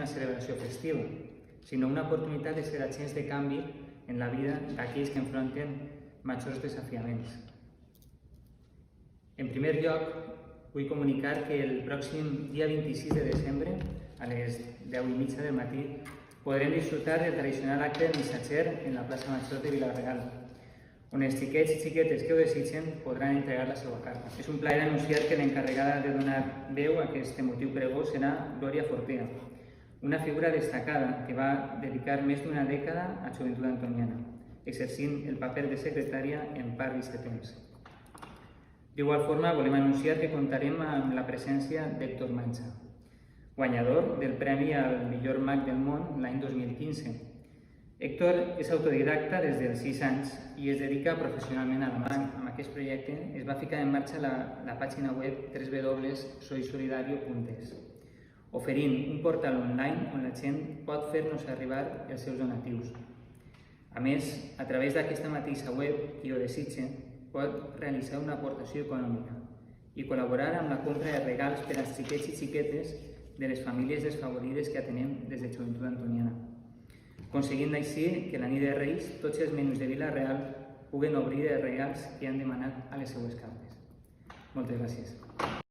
una celebració festiva, sinó una oportunitat de ser agents de canvi en la vida d'aquells que enfronten majors desafiaments. En primer lloc, vull comunicar que el pròxim dia 26 de desembre, a les 10:30 del matí, podrem disfrutar del tradicional acte del missatger en la plaça Major de Vila-real, on els xiquets i xiquetes que ho desitgen podran entregar la seva carta. És un plaer anunciar que l'encarregada de donar veu a aquest emotiu pregó serà Glòria Fortea, una figura destacada que va dedicar més d'una dècada a Joventut Antoniana, exercint el paper de secretària en part d'aquest temps. D'igual forma, volem anunciar que comptarem amb la presència d'Héctor Mancha, guanyador del Premi al millor mag del món l'any 2015. Héctor és autodidacta des dels 6 anys i es dedica professionalment a la mà. Amb aquest projecte es va ficar en marxa la pàgina web www.soysolidario.es, oferint un portal online on la gent pot fer-nos arribar els seus donatius. A més, a través d'aquesta mateixa web, qui ho desitja pot realitzar una aportació econòmica i col·laborar amb la compra de regals per als xiquets i xiquetes de les famílies desfavorides que atenem des de Joventut Antoniana, aconseguint així que la nit de Reis tots els menús de Vila-real puguen obrir els regals que han demanat a les seues cartes. Moltes gràcies.